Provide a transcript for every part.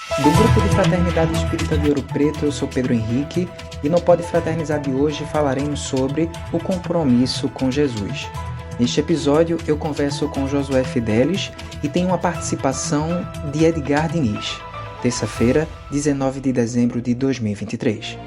Do grupo de Fraternidade Espírita de Ouro Preto, eu sou Pedro Henrique e no Pode Fraternizar de hoje falaremos sobre o compromisso com Jesus. Neste episódio eu converso com Josué Fidelis e tenho uma participação de Edgar Diniz. Terça-feira, 19 de dezembro de 2023.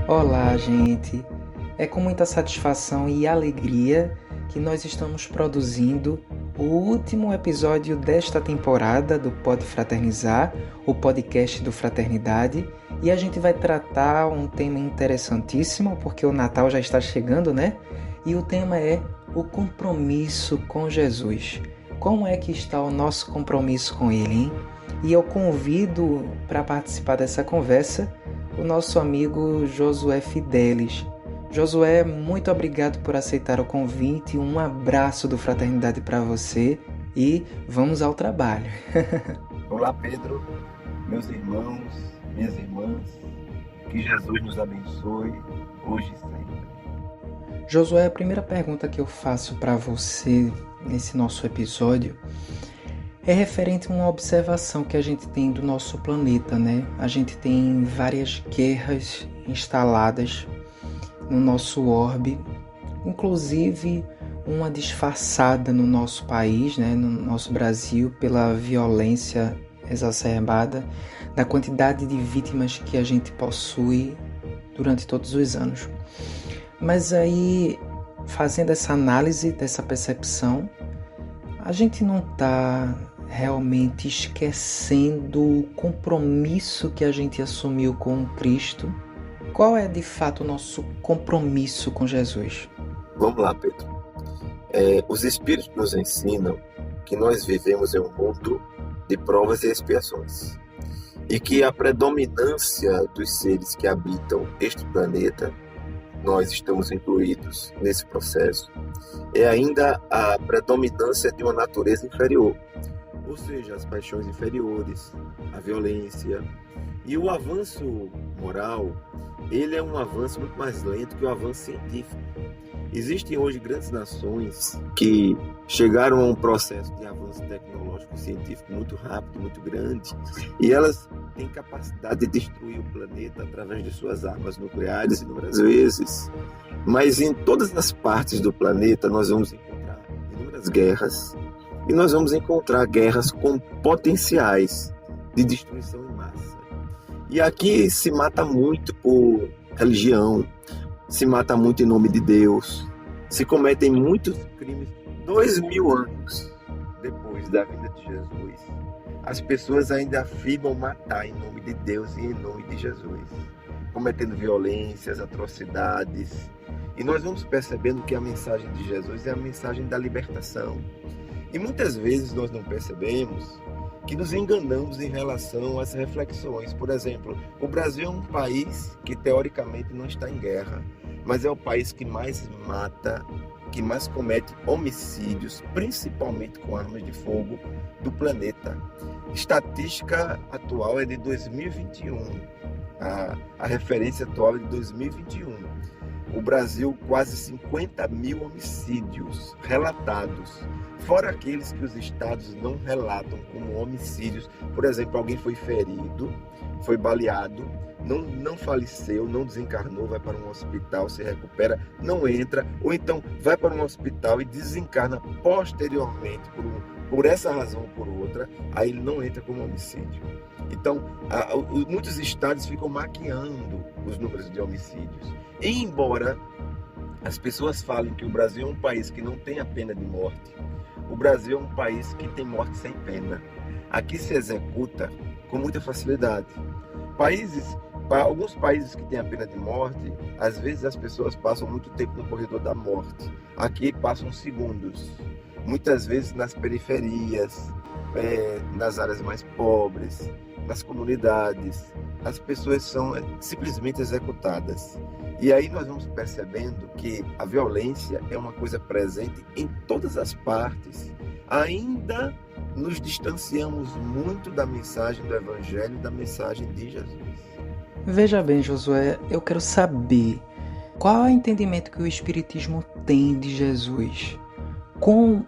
Olá, gente! É com muita satisfação e alegria que nós estamos produzindo o último episódio desta temporada do Pode Fraternizar, o podcast do Fraternidade, e a gente vai tratar um tema interessantíssimo, porque o Natal já está chegando, né? E o tema é o compromisso com Jesus. Como é que está o nosso compromisso com Ele, hein? E eu convido para participar dessa conversa o nosso amigo Josué Fidelis. Josué, muito obrigado por aceitar o convite, um abraço do Fraternidade para você e vamos ao trabalho. Olá, Pedro, meus irmãos, minhas irmãs, que Jesus nos abençoe hoje e sempre. Josué, a primeira pergunta que eu faço para você nesse nosso episódio é referente a uma observação que a gente tem do nosso planeta, né? A gente tem várias guerras instaladas no nosso orbe, inclusive uma disfarçada no nosso país, né? No nosso Brasil, pela violência exacerbada, da quantidade de vítimas que a gente possui durante todos os anos. Mas aí, fazendo essa análise, dessa percepção, a gente não está realmente esquecendo o compromisso que a gente assumiu com Cristo. Qual é de fato o nosso compromisso com Jesus? Vamos lá, Pedro. Os Espíritos nos ensinam que nós vivemos em um mundo de provas e expiações e que a predominância dos seres que habitam este planeta, nós estamos incluídos nesse processo, é ainda a predominância de uma natureza inferior, ou seja, as paixões inferiores, a violência. E o avanço moral, ele é um avanço muito mais lento que o avanço científico. Existem hoje grandes nações que chegaram a um processo de avanço tecnológico e científico muito rápido, muito grande, e elas têm capacidade de destruir o planeta através de suas armas nucleares inúmeras vezes. Mas em todas as partes do planeta nós vamos encontrar inúmeras guerras, e nós vamos encontrar guerras com potenciais de destruição em massa. E aqui se mata muito por religião, se mata muito em nome de Deus, se cometem muitos crimes. 2000 anos depois da vida de Jesus, as pessoas ainda afirmam matar em nome de Deus e em nome de Jesus, cometendo violências, atrocidades. E nós vamos percebendo que a mensagem de Jesus é a mensagem da libertação. E muitas vezes nós não percebemos que nos enganamos em relação às reflexões. Por exemplo, o Brasil é um país que teoricamente não está em guerra, mas é o país que mais mata, que mais comete homicídios, principalmente com armas de fogo, do planeta. Estatística atual é de 2021, a referência atual é de 2021. O Brasil, quase 50 mil homicídios relatados, fora aqueles que os estados não relatam como homicídios. Por exemplo, alguém foi ferido, foi baleado, não faleceu, não desencarnou, vai para um hospital, se recupera, não entra, ou então vai para um hospital e desencarna posteriormente por essa razão ou por outra, aí ele não entra como homicídio. Então, muitos estados ficam maquiando os números de homicídios. E embora as pessoas falem que o Brasil é um país que não tem a pena de morte, o Brasil é um país que tem morte sem pena. Aqui se executa com muita facilidade. Alguns países que têm a pena de morte, às vezes as pessoas passam muito tempo no corredor da morte. Aqui passam segundos. Muitas vezes nas periferias, nas áreas mais pobres, nas comunidades, as pessoas são simplesmente executadas. E aí nós vamos percebendo que a violência é uma coisa presente em todas as partes. ainda nos distanciamos muito da mensagem do Evangelho, da mensagem de Jesus. Veja bem, Josué, eu quero saber qual é o entendimento que o Espiritismo tem de Jesus.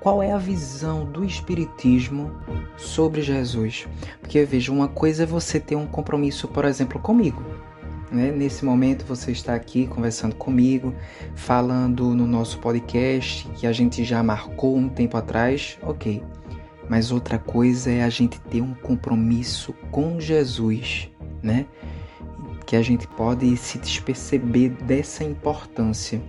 Qual é a visão do Espiritismo sobre Jesus? Porque, veja, uma coisa é você ter um compromisso, por exemplo, comigo. Né? Nesse momento você está aqui conversando comigo, falando no nosso podcast que a gente já marcou um tempo atrás, ok. Mas outra coisa é a gente ter um compromisso com Jesus, né? Que a gente pode se desperceber dessa importância.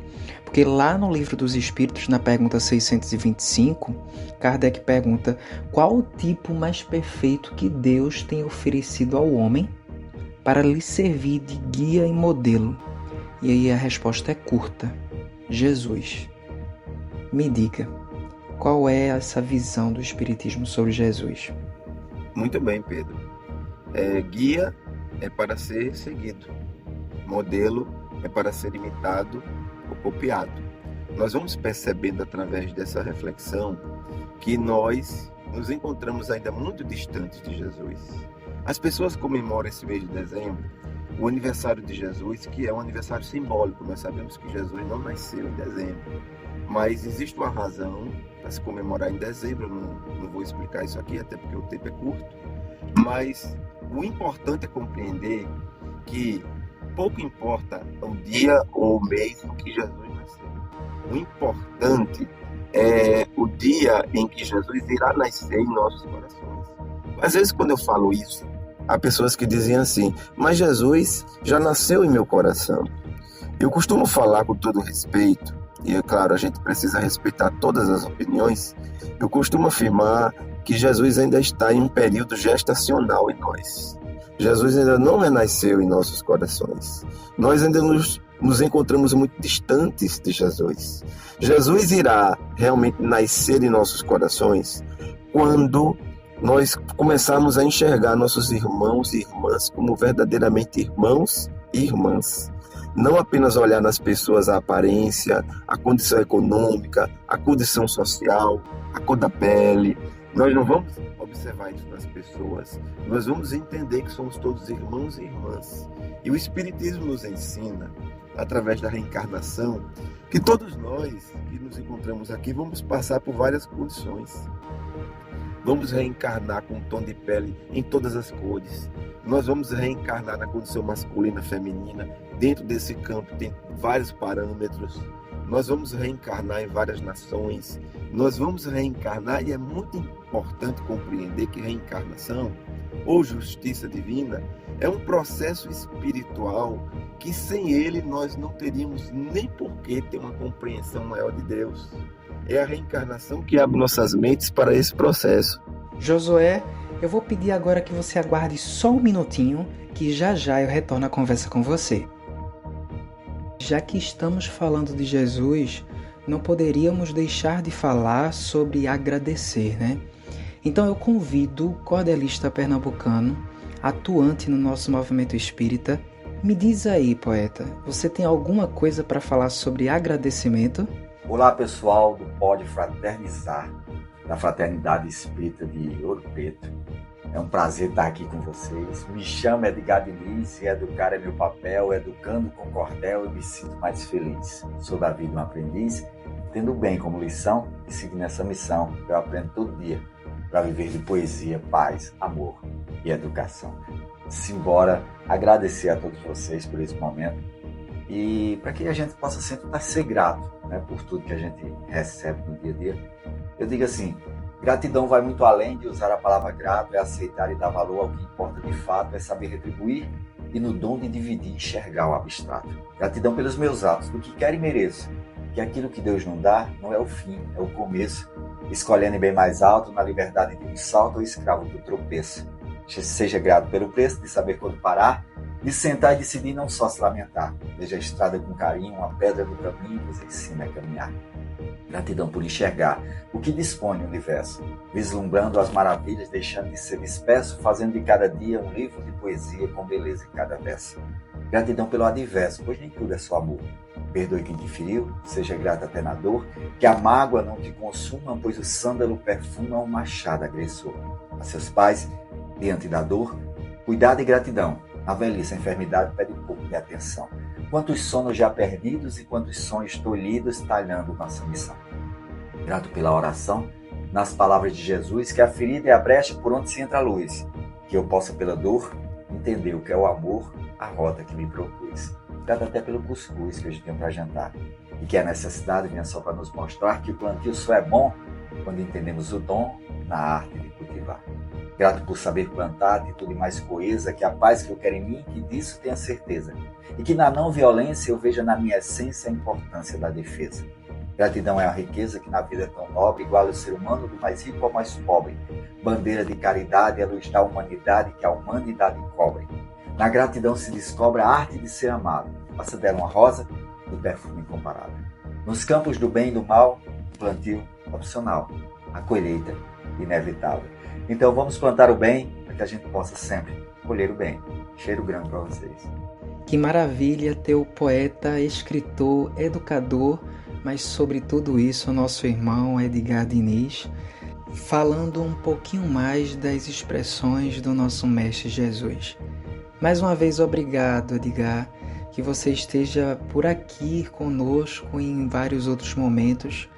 Porque lá no Livro dos Espíritos, na pergunta 625, Kardec pergunta: qual o tipo mais perfeito que Deus tem oferecido ao homem para lhe servir de guia e modelo? E aí a resposta é curta: Jesus. Me diga, qual é essa visão do Espiritismo sobre Jesus? Muito bem, Pedro. Guia é para ser seguido. Modelo é para ser imitado ou copiado. Nós vamos percebendo através dessa reflexão que nós nos encontramos ainda muito distantes de Jesus. As pessoas comemoram esse mês de dezembro o aniversário de Jesus, que é um aniversário simbólico. Nós sabemos que Jesus não nasceu em dezembro, mas existe uma razão para se comemorar em dezembro. Eu não vou explicar isso aqui, até porque o tempo é curto, mas o importante é compreender que pouco importa o dia ou o mês em que Jesus nasceu. O importante é o dia em que Jesus irá nascer em nossos corações. Às vezes, quando eu falo isso, há pessoas que dizem assim: mas Jesus já nasceu em meu coração. Eu costumo falar com todo respeito, e é claro, a gente precisa respeitar todas as opiniões. Eu costumo afirmar que Jesus ainda está em um período gestacional em nós. Jesus ainda não renasceu em nossos corações. Nós ainda nos encontramos muito distantes de Jesus. Jesus irá realmente nascer em nossos corações quando nós começarmos a enxergar nossos irmãos e irmãs como verdadeiramente irmãos e irmãs. Não apenas olhar nas pessoas a aparência, a condição econômica, a condição social, a cor da pele. Nós não vamos observar isso nas pessoas. Nós vamos entender que somos todos irmãos e irmãs. E o Espiritismo nos ensina, através da reencarnação, que todos nós que nos encontramos aqui vamos passar por várias condições. Vamos reencarnar com um tom de pele em todas as cores. Nós vamos reencarnar na condição masculina, feminina. Dentro desse campo tem vários parâmetros. Nós vamos reencarnar em várias nações. Nós vamos reencarnar, e é muito importante compreender que reencarnação, ou justiça divina, é um processo espiritual que sem ele nós não teríamos nem por que ter uma compreensão maior de Deus. É a reencarnação que abre nossas mentes para esse processo. Josué, eu vou pedir agora que você aguarde só um minutinho, que já já eu retorno a conversa com você. Já que estamos falando de Jesus, não poderíamos deixar de falar sobre agradecer, né? Então eu convido o cordelista pernambucano, atuante no nosso movimento espírita. Me diz aí, poeta, você tem alguma coisa para falar sobre agradecimento? Olá, pessoal do Pode Fraternizar, da Fraternidade Espírita de Ouro Preto. É um prazer estar aqui com vocês. Me chamo Edgar Diniz e educar é meu papel. Educando com cordel eu me sinto mais feliz. Sou da vida um aprendiz, tendo o bem como lição e seguindo essa missão. Eu aprendo todo dia para viver de poesia, paz, amor e educação. Simbora agradecer a todos vocês por esse momento e para que a gente possa sempre ser grato, né, por tudo que a gente recebe no dia a dia. Eu digo assim: gratidão vai muito além de usar a palavra grato, é aceitar e dar valor ao que importa de fato, é saber retribuir e no dom de dividir e enxergar o abstrato. Gratidão pelos meus atos, do que quero e mereço, que aquilo que Deus não dá não é o fim, é o começo, escolhendo bem mais alto, na liberdade de um salto ou escravo do tropeço. Seja grato pelo preço de saber quando parar, de sentar e decidir não só se lamentar. Veja a estrada com carinho, uma pedra no caminho nos ensina a caminhar. Gratidão por enxergar o que dispõe o universo, vislumbrando as maravilhas, deixando de ser disperso, fazendo de cada dia um livro de poesia com beleza em cada verso. Gratidão pelo adverso, pois nem tudo é só amor. Perdoe quem te feriu, seja grato até na dor, que a mágoa não te consuma, pois o sândalo perfuma um machado agressor. A seus pais, diante da dor, cuidado e gratidão. A velhice, a enfermidade pede um pouco de atenção. Quantos sonos já perdidos e quantos sonhos tolhidos talhando nossa missão. Grato pela oração, nas palavras de Jesus, que a ferida é a brecha por onde se entra a luz. Que eu possa, pela dor, entender o que é o amor, a rota que me propus. Grato até pelo cuscuz que hoje tenho para jantar. E que a necessidade venha só para nos mostrar que o plantio só é bom quando entendemos o dom na arte de cultivar. Grato por saber plantar, atitude mais coesa, que a paz que eu quero em mim, que disso tenha certeza. E que na não violência eu veja na minha essência a importância da defesa. Gratidão é a riqueza que na vida é tão nobre, igual ao ser humano do mais rico ao mais pobre. Bandeira de caridade é a luz da humanidade que a humanidade cobre. Na gratidão se descobre a arte de ser amado. Faça dela uma rosa do perfume incomparável. Nos campos do bem e do mal, plantio opcional. A colheita inevitável. Então vamos plantar o bem para que a gente possa sempre colher o bem. Cheiro grande para vocês. Que maravilha ter o poeta, escritor, educador, mas sobre tudo isso o nosso irmão Edgar Diniz, falando um pouquinho mais das expressões do nosso Mestre Jesus. Mais uma vez, obrigado, Edgar, que você esteja por aqui conosco em vários outros momentos.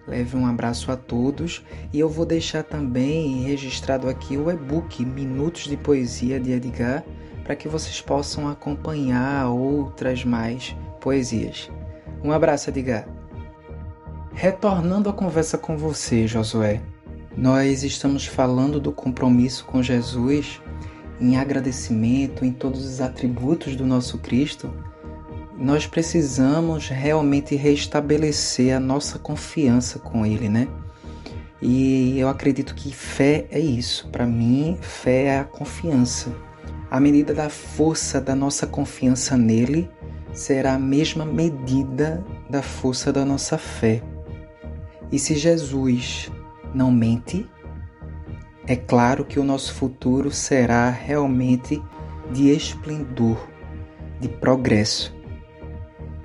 Leve um abraço a todos e eu vou deixar também registrado aqui o e-book Minutos de Poesia de Edgar para que vocês possam acompanhar outras mais poesias. Um abraço, Edgar. Retornando a conversa com você, Josué, nós estamos falando do compromisso com Jesus em agradecimento em todos os atributos do nosso Cristo. Nós precisamos realmente restabelecer a nossa confiança com Ele, né? E eu acredito que fé é isso. Para mim, fé é a confiança. A medida da força da nossa confiança nele será a mesma medida da força da nossa fé. E se Jesus não mente, é claro que o nosso futuro será realmente de esplendor, de progresso.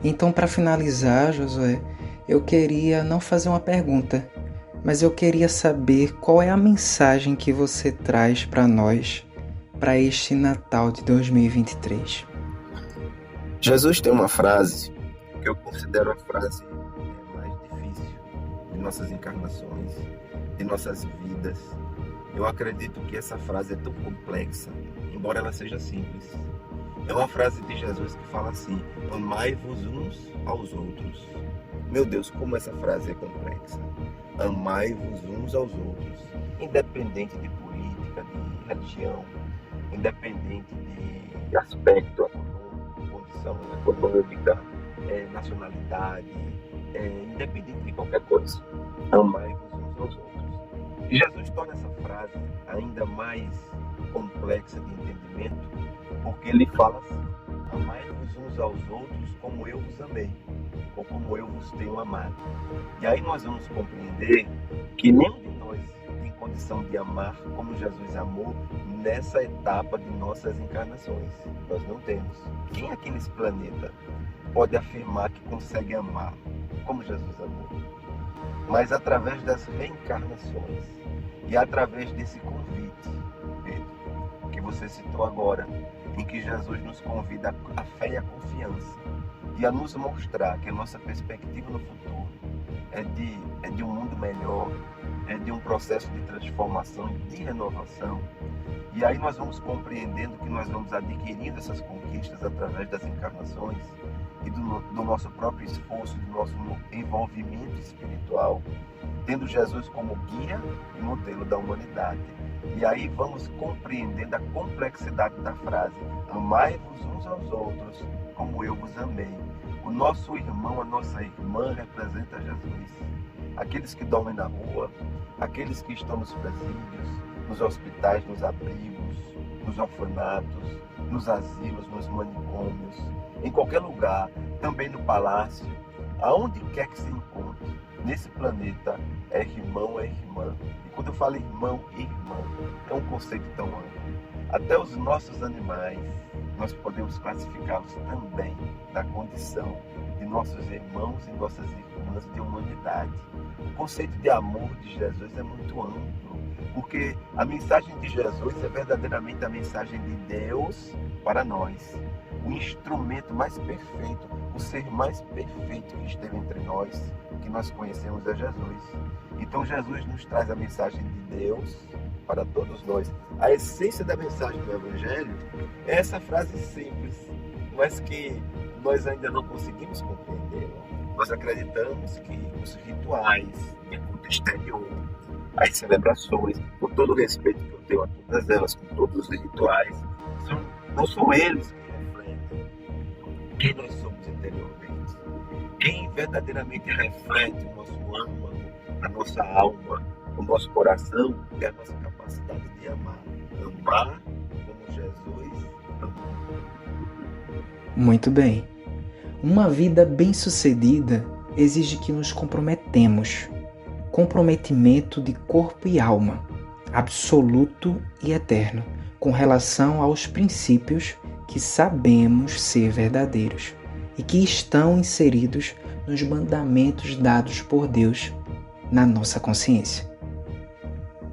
Então, para finalizar, Josué, eu queria não fazer uma pergunta, mas eu queria saber qual é a mensagem que você traz para nós, para este Natal de 2023. Jesus tem uma frase que eu considero a frase mais difícil de nossas encarnações, de nossas vidas. Eu acredito que essa frase é tão complexa, embora ela seja simples. É uma frase de Jesus que fala assim: amai-vos uns aos outros. Meu Deus, como essa frase é complexa. Amai-vos uns aos outros, independente de política, de religião, independente de aspecto econômico, condição econômica, nacionalidade, independente de qualquer coisa. Amai-vos uns aos outros. E Jesus torna essa frase ainda mais complexa de entendimento, porque ele fala assim: amai-vos uns aos outros como eu vos amei, ou como eu vos tenho amado. E aí nós vamos compreender que nenhum de nós tem condição de amar como Jesus amou nessa etapa de nossas encarnações. Nós não temos. Quem aqui nesse planeta pode afirmar que consegue amar como Jesus amou? Mas através das reencarnações e através desse convite, Pedro, que você citou agora, em que Jesus nos convida à fé e à confiança e a nos mostrar que a nossa perspectiva no futuro é de um mundo melhor, é de um processo de transformação e de renovação. E aí nós vamos compreendendo que nós vamos adquirindo essas conquistas através das encarnações e do nosso próprio esforço, do nosso envolvimento espiritual, tendo Jesus como guia e modelo da humanidade. E aí vamos compreendendo a complexidade da frase: amai-vos uns aos outros como eu vos amei. O nosso irmão, a nossa irmã representa Jesus. Aqueles que dormem na rua, aqueles que estão nos presídios, nos hospitais, nos abrigos, nos orfanatos, nos asilos, nos manicômios, em qualquer lugar, também no palácio, aonde quer que se encontre, nesse planeta, é irmão, é irmã. E quando eu falo irmão e irmã, é um conceito tão amplo. Até os nossos animais, nós podemos classificá-los também na condição de nossos irmãos e nossas irmãs de humanidade. O conceito de amor de Jesus é muito amplo, porque a mensagem de Jesus é verdadeiramente a mensagem de Deus para nós. O instrumento mais perfeito, o ser mais perfeito que esteve entre nós, que nós conhecemos, é Jesus. Então Jesus nos traz a mensagem de Deus para todos nós. A essência da mensagem do Evangelho é essa frase simples, mas que nós ainda não conseguimos compreender. Nós acreditamos que os rituais de culto exterior, as celebrações, com todo o respeito que eu tenho a todas elas, com todos os rituais, não são eles que refletem quem nós somos interiormente. Quem verdadeiramente reflete o nosso âmago, a nossa alma, o nosso coração, é a nossa capacidade de amar. Amar como Jesus amou. Muito bem. Uma vida bem-sucedida exige que nos comprometemos. Comprometimento de corpo e alma, absoluto e eterno, com relação aos princípios que sabemos ser verdadeiros e que estão inseridos nos mandamentos dados por Deus na nossa consciência.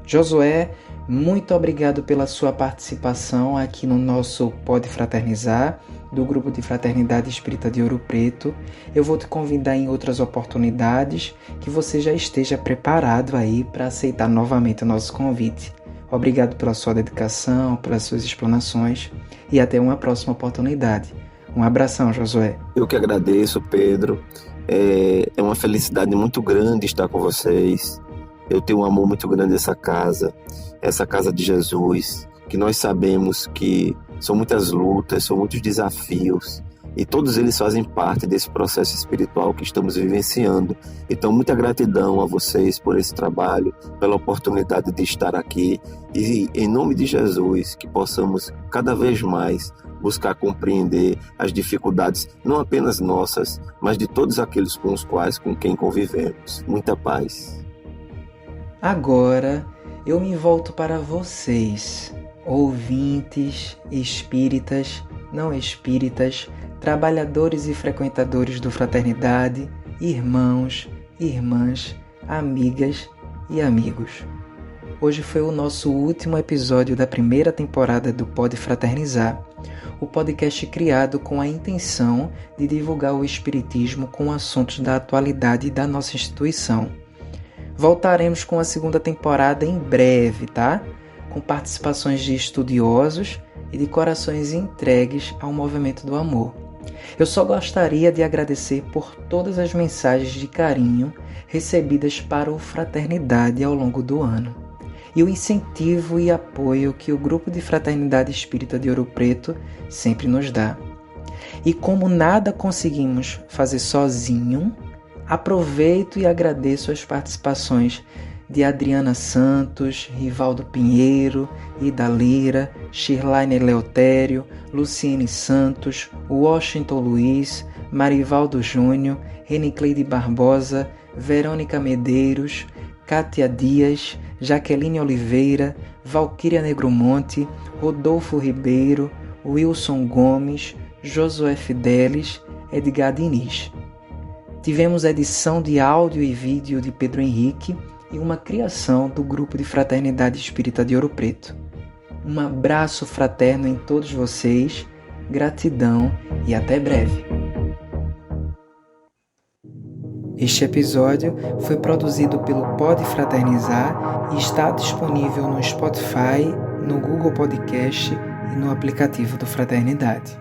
Josué, muito obrigado pela sua participação aqui no nosso Pode Fraternizar, do Grupo de Fraternidade Espírita de Ouro Preto. Eu vou te convidar em outras oportunidades que você já esteja preparado aí para aceitar novamente o nosso convite. Obrigado pela sua dedicação, pelas suas explanações e até uma próxima oportunidade. Um abração, Josué. Eu que agradeço, Pedro. É uma felicidade muito grande estar com vocês. Eu tenho um amor muito grande essa casa de Jesus, que nós sabemos que são muitas lutas, são muitos desafios, e todos eles fazem parte desse processo espiritual que estamos vivenciando. Então, muita gratidão a vocês por esse trabalho, pela oportunidade de estar aqui, e em nome de Jesus, que possamos cada vez mais buscar compreender as dificuldades, não apenas nossas, mas de todos aqueles com quem convivemos. Muita paz. Agora eu me volto para vocês, ouvintes, espíritas, não espíritas, trabalhadores e frequentadores do Fraternidade, irmãos, irmãs, amigas e amigos. Hoje foi o nosso último episódio da primeira temporada do Pode Fraternizar, o podcast criado com a intenção de divulgar o Espiritismo com assuntos da atualidade da nossa instituição. Voltaremos com a segunda temporada em breve, tá? Com participações de estudiosos e de corações entregues ao movimento do amor. Eu só gostaria de agradecer por todas as mensagens de carinho recebidas para o Fraternidade ao longo do ano, e o incentivo e apoio que o Grupo de Fraternidade Espírita de Ouro Preto sempre nos dá. E como nada conseguimos fazer sozinho, aproveito e agradeço as participações de Adriana Santos, Rivaldo Pinheiro, Ida Lira, Shirlaine Eleutério, Luciene Santos, Washington Luiz, Marivaldo Júnior, Renicleide Barbosa, Verônica Medeiros, Kátia Dias, Jaqueline Oliveira, Valquíria Negromonte, Rodolfo Ribeiro, Wilson Gomes, Josué Fidelis, Edgar Diniz. Tivemos edição de áudio e vídeo de Pedro Henrique e uma criação do Grupo de Fraternidade Espírita de Ouro Preto. Um abraço fraterno em todos vocês, gratidão e até breve. Este episódio foi produzido pelo Pode Fraternizar e está disponível no Spotify, no Google Podcast e no aplicativo do Fraternidade.